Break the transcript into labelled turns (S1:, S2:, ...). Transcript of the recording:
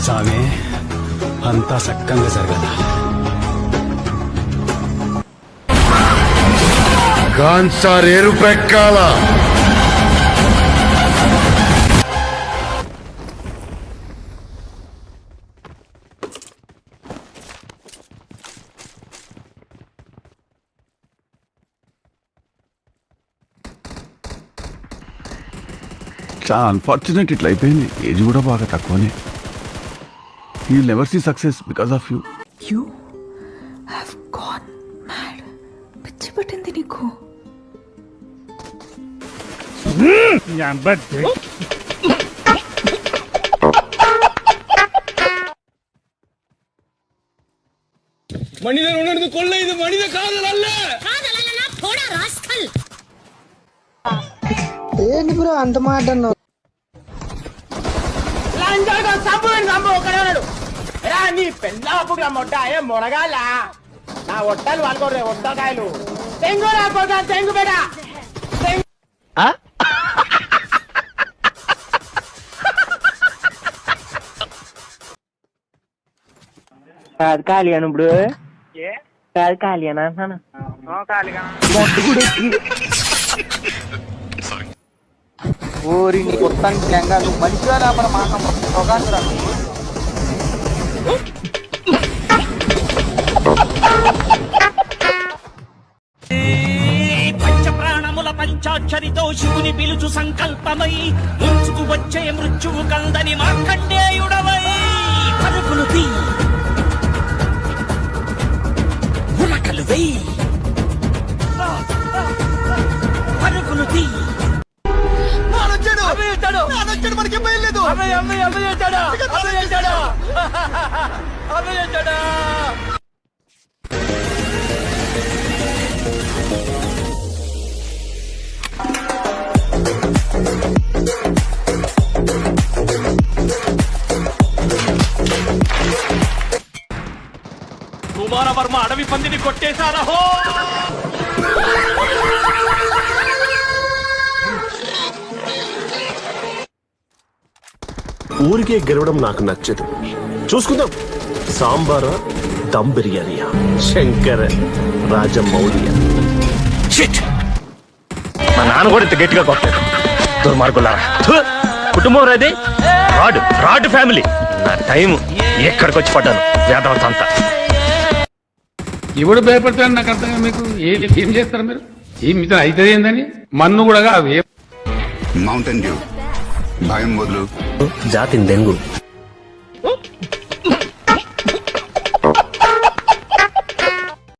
S1: సామే అంతా సక్కంగా జరగాల.
S2: గాన్సారేరు పెక్కాల.
S3: చాలా అన్ఫార్చునేట్ ఇట్లా అయిపోయింది. ఏజ్ కూడా బాగా తక్కువనే. You never see success because of you.
S4: You have gone mad. పిచ్చి పట్టింది నీకు.
S5: மனிதன் உணர்ந்து கொள்ள இது மனித காதல் அல்ல.
S6: ఏంటి బ్రో అంత మాట అన్నావు?
S7: నీ పెళ్ళప్పుడు మొట్ట మొనగాల నా ఒట్టలు వాళ్ళకోరే ఒట్టకాయలు తెంగు రాకపోతా తెంగు బేట కాదు కాలియాను ఇప్పుడు కాదు కాలియానా అంటున్నాను. ఓరి నీ కొత్తానికి లెంగా నువ్వు మంచిగా లేకపోతే మాట అవకాశం.
S8: పంచప్రాణముల పంచాక్షరితో శివుని పిలుచు సంకల్పమై ముంచుకు వచ్చే మృత్యువు కందని మార్కండేయుడవై పరుగులు తీ ఉరకలు వెయ్యి పరుగులు తీ.
S5: మనకి బయలుదేరు.
S8: కుమారవర్మ అడవి పందిని కొట్టేశారహో.
S9: ఊరికే గెలవడం నాకు నచ్చదు. చూసుకుందాం. సాంబారా దమ్ బిర్యానీయా శంకర రాజమౌళియా.
S8: మా నాన్న కూడా ఇంత గట్టిగా కొట్టాడు. దుర్మార్గులారా, కుటుంబం రాది రాడ్ ఫ్యామిలీ. నా టైం ఎక్కడికి వచ్చి పడ్డాను వేదవతంతా.
S10: ఎవడు భయపడతాడు నాకు అర్థం కాదు. మీకు ఏం చేస్తారు మీరు? ఏం మీతో అయితే ఏందని మన్ను కూడా కాదు.
S2: మౌంటైన్ డ్యూ భయం వదులు.
S9: జాతిని దెంగు